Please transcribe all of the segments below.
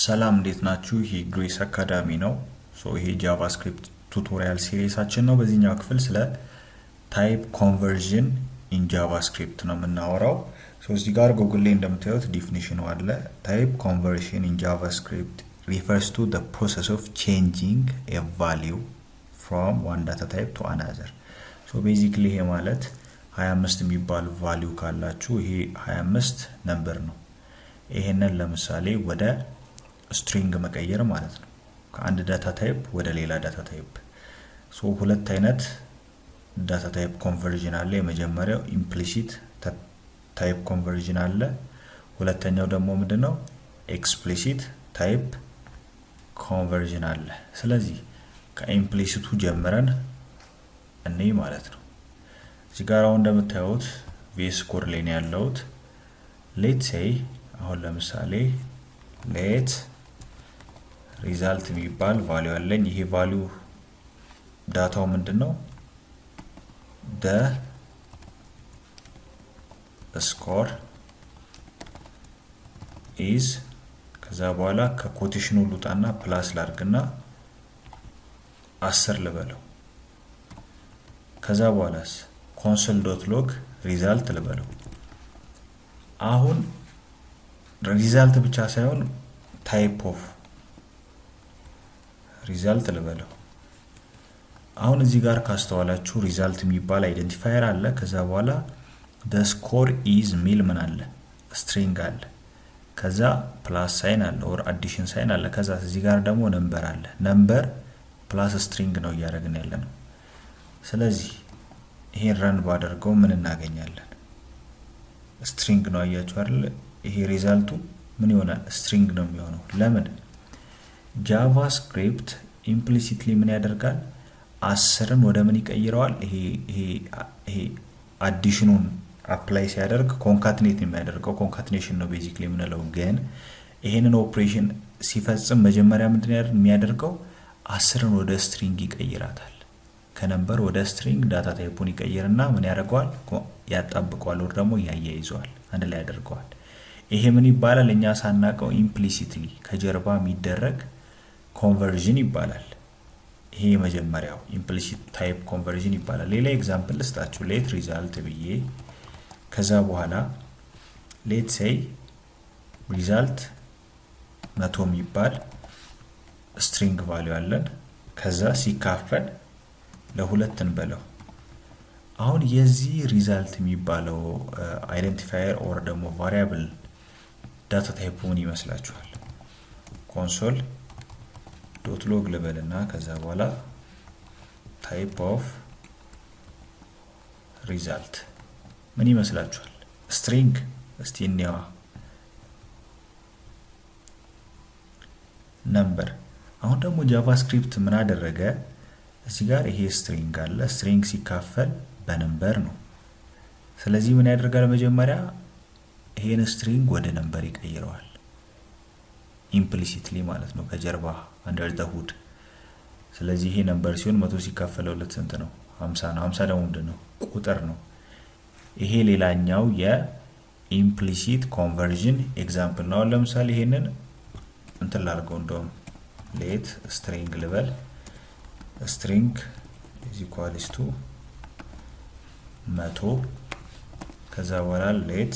ሰላም እንዴት ናችሁ? ይሄ ግሬስ አካዳሚ ነው። ይሄ ጃቫስክሪፕት ቱቶሪያል ሲሪሳችን ነው። በዚህኛው ክፍል ስለ ታይፕ ኮንቨርዥን ኢን ጃቫስክሪፕት ነው የምናወራው። እዚህ ጋር ጉግል ላይ እንደምታዩት ዲፊኒሽኑ አለ። ታይፕ ኮንቨርዥን ኢን ጃቫስክሪፕት refers to the process of changing a value from one data type to another. basically ይሄ ማለት 25 የሚባል ቫልዩ ካላችሁ ይሄ 25 ነምበር ነው። ይሄንን ለምሳሌ ወደ ስትሪንግ መቀየር ማለት ነው። ከአንድ ዳታ ታይፕ ወደ ሌላ ዳታ ታይፕ። ሁለት አይነት ዳታ ታይፕ ኮንቨርዥን አለ። የመጀመሪያው ኢምፕሊሲት ታይፕ ኮንቨርዥን አለ። ሁለተኛው ደግሞ ምንድነው? ኤክስፕሊሲት ታይፕ ኮንቨርዥን አለ። ስለዚህ ከኢምፕሊሲቱ ጀምረን እኔ ማለት ነው። እዚህ ጋር አሁን እንደምታዩት ቪኤስ ኮድ ላይ ነው ያለውት። ሌትስ ሴይ አሁን ለምሳሌ ሌት ሪዛልት የሚባል ቫልዩ አለኝ። ይሄ ቫልዩ ዳታው ምንድነው? the score is ከዛ በኋላ ከኮቴሽኑ ልውጣና ፕላስ ላድርግና 10 ልበለው። ከዛ በኋላስ console.log result ልበለው። አሁን ሪዛልት ብቻ ሳይሆን ታይፕ ኦፍ ሪዛልት ልበለው። አሁን እዚህ ጋር ካስተዋላችሁ ሪዛልት የሚባል አይደንቲፋየር አለ። ከዛ በኋላ the score is ሚል ምን አለ? ስትሪንግ አለ። ከዛ ፕላስ ሳይን አለ ኦር አዲሽን ሳይን አለ። ከዛ እዚህ ጋር ደግሞ ነምበር አለ። ነምበር ፕላስ ስትሪንግ ነው እያደረግን ያለነው። ስለዚህ ይሄን ረን ባደርገው ምን እናገኛለን? ስትሪንግ ነው። አያችሁ አይደል? ይሄ ሪዛልቱ ምን ይሆናል? ስትሪንግ ነው የሚሆነው። ለምን? ጃቫስክሪፕት ኢምፕሊሲትሊ ምን ያደርጋል? 10ን ወደ ምን ይቀይረዋል? ይሄ አዲሽኑን አፕላይ ሲያደርግ ኮንካትኔት የሚያደርገው ኮንካትኔሽን ነው ቤዚክሊ የምንለው። ግን ይሄንን ኦፕሬሽን ሲፈጽም መጀመሪያ ምንድነው የሚያደርገው? 10ን ወደ ስትሪንግ ይቀይራታል። ከነምበር ወደ ስትሪንግ ዳታ ታይፑን ይቀይርና ምን ያደርገዋል? ያጣብቀዋል ወር ደግሞ ያያይዘዋል፣ አንድ ላይ ያደርገዋል። ይሄ ምን ይባላል? እኛ ሳናቀው ኢምፕሊሲትሊ ከጀርባ የሚደረግ ኮንቨርዥን ይባላል። ይሄ የመጀመሪያው ኢምፕሊሲት ታይፕ ኮንቨርዥን ይባላል። ሌላ ኤግዛምፕል ልስጣችሁ። ሌት ሪዛልት ብዬ ከዛ በኋላ ሌት ሴይ ሪዛልት 100 የሚባል ስትሪንግ ቫልዩ አለን። ከዛ ሲካፈል ለሁለት እንበለው። አሁን የዚህ ሪዛልት የሚባለው አይደንቲፋየር ኦር ደግሞ ቫሪያብል ዳታ ታይፑ ምን ይመስላችኋል? ኮንሶል ዶት ሎግ ልበልና ከዛ በኋላ ታይፕ ኦፍ ሪዛልት ምን ይመስላችኋል? ስትሪንግ። እስቲ እንየዋ። ነምበር። አሁን ደግሞ ጃቫስክሪፕት ምን አደረገ? እዚህ ጋር ይሄ ስትሪንግ አለ። ስትሪንግ ሲካፈል በነምበር ነው። ስለዚህ ምን ያደርጋል? መጀመሪያ ይሄን ስትሪንግ ወደ ነምበር ይቀይረዋል። ኢምፕሊሲትሊ ማለት ነው፣ ከጀርባ አንደር ዘ ሁድ። ስለዚህ ይሄ ነምበር ሲሆን 100 ሲካፈለው ለት ስንት ነው? 50 ነው። 50 ደግሞ ምንድነው? ቁጥር ነው። ይሄ ሌላኛው የኢምፕሊሲት ኮንቨርዥን ኤግዛምፕል ነው። ለምሳሌ ይሄንን እንትን ላድርገው። እንደውም ሌት ስትሪንግ ልበል። ስትሪንግ is equals to 100 ከዛ በኋላ ሌት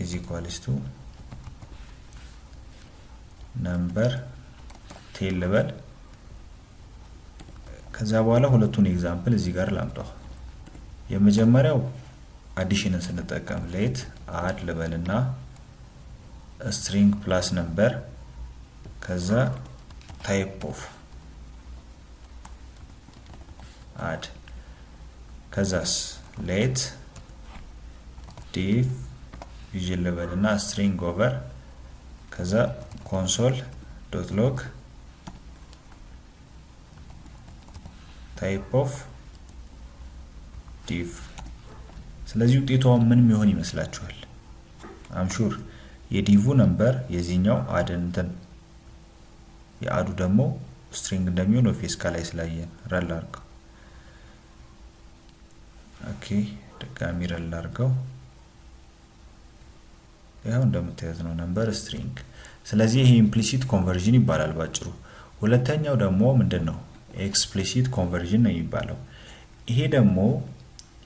is equals to ነምበር 10 ልበል። ከዛ በኋላ ሁለቱን ኤግዛምፕል እዚህ ጋር ላምጣው። የመጀመሪያው አዲሽንን ስንጠቀም ሌት አድ ልበልና ስትሪንግ ፕላስ ነምበር ከዛ ታይፕ ኦፍ አድ ከዛስ ሌት ዲፍ ቪዥን ልበልና ስትሪንግ ኦቨር ከዛ ኮንሶል ዶት ሎግ ታይፕ ኦፍ ዲፍ። ስለዚህ ውጤቱ ምን የሚሆን ይመስላችኋል? አምሹር የዲቭ ነምበር የዚህኛው አድንተን የአዱ ደግሞ ስትሪንግ እንደሚሆን ኦፊስ ከላይ ስላየን ረል አድርገው። ኦኬ ድጋሚ ረል አድርገው። ያው እንደምታዩት ነው ነምበር ስትሪንግ። ስለዚህ ይሄ ኢምፕሊሲት ኮንቨርዥን ይባላል ባጭሩ። ሁለተኛው ደግሞ ምንድነው? ኤክስፕሊሲት ኮንቨርዥን ነው የሚባለው። ይሄ ደግሞ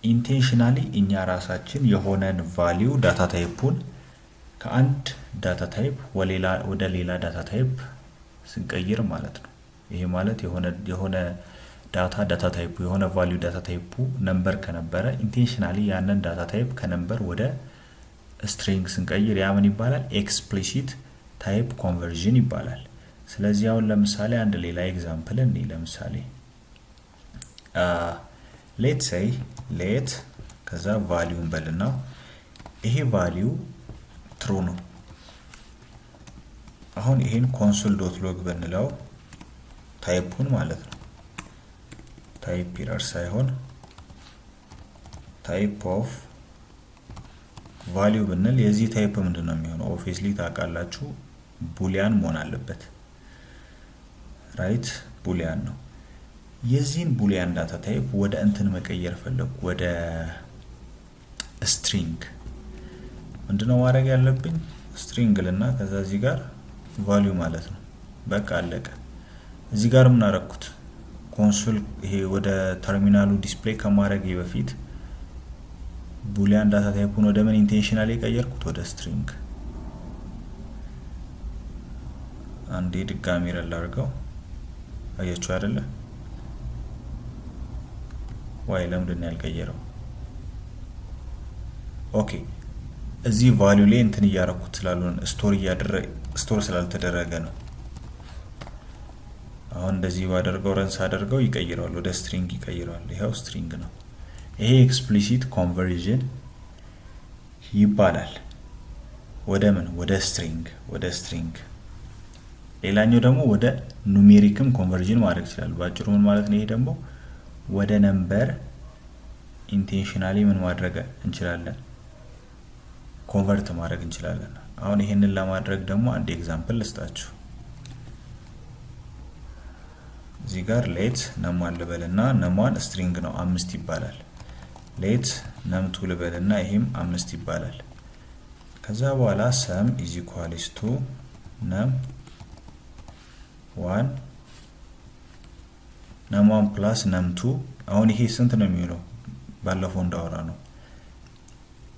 ኢንቴንሽናሊ እኛ ራሳችን የሆነን ቫልዩ ዳታ ታይፑን ከአንድ ዳታ ታይፕ ወደ ሌላ ዳታ ታይፕ ስንቀይር ማለት ነው። ይሄ ማለት የሆነ ዳታ ታይፑ የሆነ ቫልዩ ዳታ ታይፑ ነምበር ከነበረ ኢንቴንሽናሊ ያንን ዳታ ታይፕ ከነምበር ወደ ስትሪንግ ስንቀይር ያ ምን ይባላል? ኤክስፕሊሲት ታይፕ ኮንቨርዥን ይባላል። ስለዚህ አሁን ለምሳሌ አንድ ሌላ ኤግዛምፕል እንይ። ለምሳሌ ሌት ሴይ ሌት ከዛ ቫልዩን በልና ይሄ ቫልዩ ትሩ ነው። አሁን ይሄን ኮንሶል ዶት ሎግ ብንለው ታይፑን ማለት ነው ታይፕ ኢረር ሳይሆን ታይፕ ኦፍ ቫልዩ ብንል የዚህ ታይፕ ምንድነው የሚሆነው? ኦብቪየስሊ ታውቃላችሁ ቡሊያን መሆን አለበት። ራይት ቡሊያን ነው። የዚህን ቡሊያን ዳታ ታይፕ ወደ እንትን መቀየር ፈለኩ፣ ወደ ስትሪንግ። ምንድነው ማድረግ ያለብኝ? ስትሪንግ ልና ከዛ እዚህ ጋር ቫልዩ ማለት ነው። በቃ አለቀ። እዚህ ጋር ምን አደረኩት? ኮንሶል ይሄ ወደ ተርሚናሉ ዲስፕሌይ ከማድረግ በፊት ቡሊያን ዳታ ታይፑን ወደ ምን ኢንቴንሽናሊ ቀየርኩት? ወደ ስትሪንግ። አንዴ ድጋሚ ረል አድርገው። አያችሁ አይደለ? ዋይ ለምንድን ነው ያልቀየረው? ኦኬ እዚህ ቫልዩ ላይ እንትን እያደረኩት ስላልሆነ ስቶር ስላልተደረገ ነው። አሁን እንደዚህ ባደርገው ረንስ አደርገው ይቀይረዋል፣ ወደ ስትሪንግ ይቀይረዋል። ይሄው ስትሪንግ ነው። ይሄ ኤክስፕሊሲት ኮንቨርዥን ይባላል። ወደ ምን? ወደ ስትሪንግ። ሌላኛው ደግሞ ወደ ኑሜሪክም ኮንቨርዥን ማድረግ ይችላል። ባጭሩ ምን ማለት ነው? ይሄ ደግሞ ወደ ነምበር ኢንቴንሽናሊ ምን ማድረግ እንችላለን? ኮንቨርት ማድረግ እንችላለን። አሁን ይሄንን ለማድረግ ደግሞ አንድ ኤግዛምፕል ልስጣችሁ። እዚህ ጋር ሌት ነሟን ልበልና ነሟን ስትሪንግ ነው 5 ይባላል። ሌት ነምቱ ልበልና ይሄም 5 ይባላል። ከዛ በኋላ ሰም ኢዝ ኢኳልስ ቱ ነም 1 ነም 1 ፕላስ ነም 2። አሁን ይሄ ስንት ነው የሚሆነው? ባለፈው እንዳወራ ነው።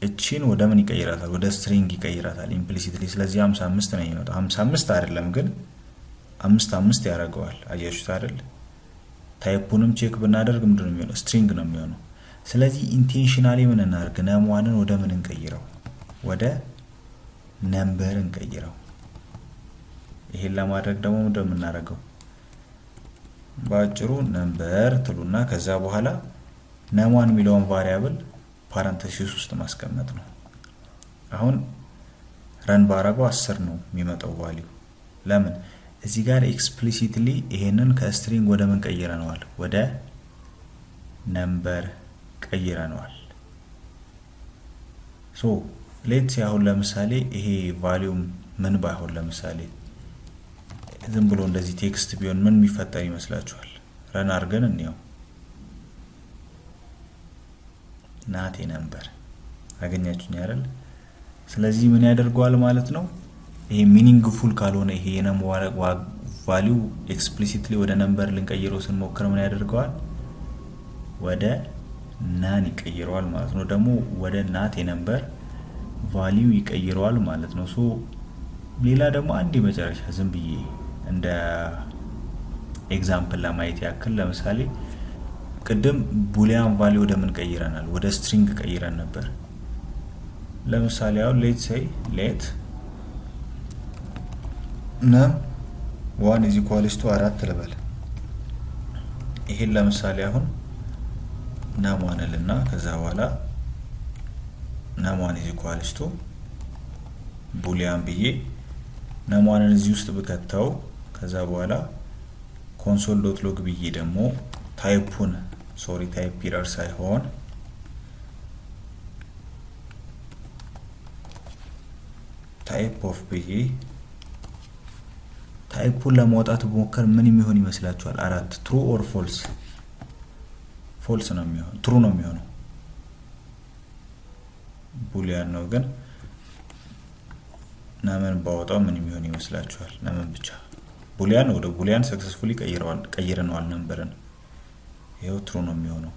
እቺን ወደ ምን ይቀይራታል? ወደ ስትሪንግ ይቀይራታል ኢምፕሊሲትሊ። ስለዚህ 55 ነው የሚመጣው። 55 አይደለም ግን 5 ያደርገዋል። አያችሁት አይደል? ታይፑንም ቼክ ብናደርግ ምንድነው የሚሆነው? ስትሪንግ ነው የሚሆነው። ስለዚህ ኢንቴንሽናሊ ምን እናደርግ? ነምዋንን ወደ ምን እንቀይረው? ወደ ነምበር እንቀይረው። ይሄን ለማድረግ ደግሞ ምንድነው የምናደርገው? ባጭሩ ነምበር ትሉና ከዛ በኋላ ነምዋን የሚለውን ቫሪያብል ፓራንተሲስ ውስጥ ማስቀመጥ ነው። አሁን ረን ባረገው 10 ነው የሚመጣው ቫልዩ። ለምን? እዚህ ጋር ኤክስፕሊሲትሊ ይሄንን ከስትሪንግ ወደ ምን ቀይረነዋል? ወደ ነምበር ቀይረነዋል። ሶ ሌትስ አሁን ለምሳሌ ይሄ ቫልዩ ምን ባይሆን ለምሳሌ ዝም ብሎ እንደዚህ ቴክስት ቢሆን ምን የሚፈጠር ይመስላችኋል? ረን አድርገን እንየው። ናቴ ነምበር አገኛችሁኝ አይደል? ስለዚህ ምን ያደርገዋል ማለት ነው? ይሄ ሚኒንግፉል ካልሆነ ይሄ የነምበር ቫልዩ ኤክስፕሊሲትሊ ወደ ነምበር ልንቀይረው ስንሞክር ምን ያደርገዋል? ወደ ናን ይቀይረዋል ማለት ነው። ደግሞ ወደ ናት የነምበር ቫልዩ ይቀይረዋል ማለት ነው። ሶ ሌላ ደግሞ አንድ መጨረሻ ዝም ብዬ እንደ ኤግዛምፕል ለማየት ያክል ለምሳሌ ቅድም ቡሊያን ቫልዩ ወደ ምን ቀይረናል? ወደ ስትሪንግ ቀይረን ነበር። ለምሳሌ አሁን ሌት ሴይ ሌት ነም 1 ኢዝ ኢኳልስ ቱ 4 ልበል። ይሄን ለምሳሌ አሁን ነም 1 ልና ከዛ በኋላ ነም 1 ኢዝ ኢኳልስ ቱ ቡሊያን ብዬ ነም 1ን እዚህ ውስጥ ብከተው ከዛ በኋላ ኮንሶል ዶት ሎግ ብዬ ደግሞ ታይፑን ታይፕ ኢረር ሳይሆን ታይፕ ኦፍ ብዬ ታይፑን ለማውጣት ሞከር ምን የሚሆን ይመስላችኋል? 4 ትሩ ኦር ፎልስ? ፎልስ ነው የሚሆነው። ትሩ ነው የሚሆነው። ቡሊያን ነው ግን ነምን ባወጣው ምን የሚሆን ይመስላችኋል? ነምን ብቻ ቡሊያን ወደ ቡሊያን ሰክሰስፉሊ ቀይረነዋል ነምበርን። ይሄው ትሩ ነው የሚሆነው።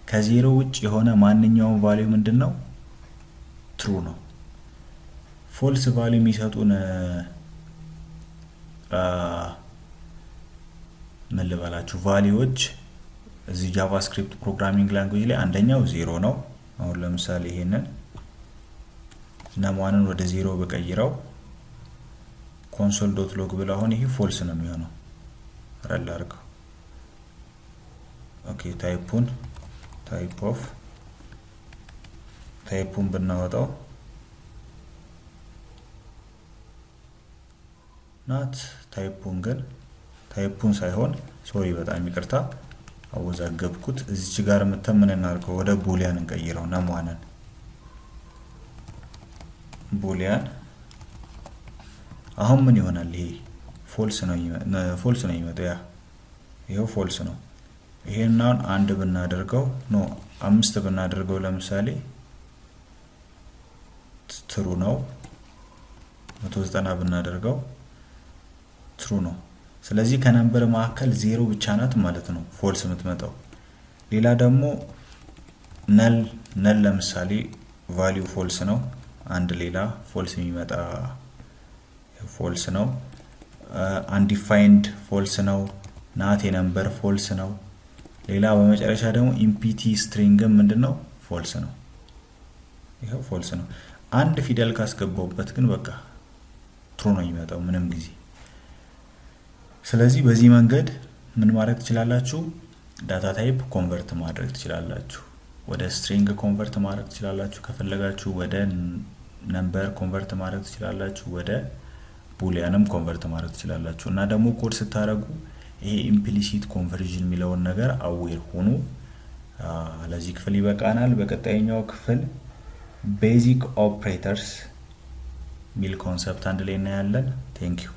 ከዜሮ ውጭ የሆነ ማንኛውም ቫልዩ ምንድነው? ትሩ ነው። ፎልስ ቫልዩ የሚሰጡን ምን ልበላችሁ ቫልዩዎች እዚህ ጃቫስክሪፕት ፕሮግራሚንግ ላንጉዌጅ ላይ አንደኛው ዜሮ ነው። አሁን ለምሳሌ ይሄንን ነማንን ወደ ዜሮ በቀይረው console.log ብለ አሁን ይሄ ፎልስ ነው የሚሆነው። ረል አድርገው። ኦኬ ታይፑን ብናወጣው ናት ታይፑን ሳይሆን ሶሪ በጣም ይቅርታ አወዛገብኩት። እዚች ጋር መተን ምን እናድርገው? ወደ ቡሊያን እንቀይረው። ነማንን ቡሊያን አሁን ምን ይሆናል? ይሄ ፎልስ ነው የሚመጣው። ይሄው ፎልስ ነው። ይሄን አሁን አንድ ብናደርገው ኖ 5 ብናደርገው ለምሳሌ ትሩ ነው። 190 ብናደርገው ትሩ ነው። ስለዚህ ከነምበር መካከል ዜሮ ብቻ ናት ማለት ነው ፎልስ የምትመጣው። ሌላ ደግሞ ነል ለምሳሌ ቫልዩ ፎልስ ነው። አንድ ሌላ ፎልስ የሚመጣ ፎልስ ነው። አንዲፋይንድ ፎልስ ነው። ናት የነምበር ፎልስ ነው። ሌላ በመጨረሻ ደግሞ ኢምፒቲ ስትሪንግም ምንድነው? ፎልስ ነው። ይሄው ፎልስ ነው። አንድ ፊደል ካስገባውበት ግን በቃ ትሩ ነው የሚመጣው ምንም ጊዜ። ስለዚህ በዚህ መንገድ ምን ማድረግ ትችላላችሁ? ዳታ ታይፕ ኮንቨርት ማድረግ ትችላላችሁ። ወደ ስትሪንግ ኮንቨርት ማድረግ ትችላላችሁ። ከፈለጋችሁ ወደ ነምበር ኮንቨርት ማድረግ ትችላላችሁ። ወደ ቡሊያንም ኮንቨርት ማድረግ ትችላላችሁ። እና ደግሞ ኮድ ስታደርጉ ይሄ ኢምፕሊሲት ኮንቨርዥን የሚለውን ነገር አዌር ሆኑ። ለዚህ ክፍል ይበቃናል። በቀጣይኛው ክፍል ቤዚክ ኦፕሬተርስ ሚል ኮንሰፕት አንድ ላይ እናያለን። ቴንክ ዩ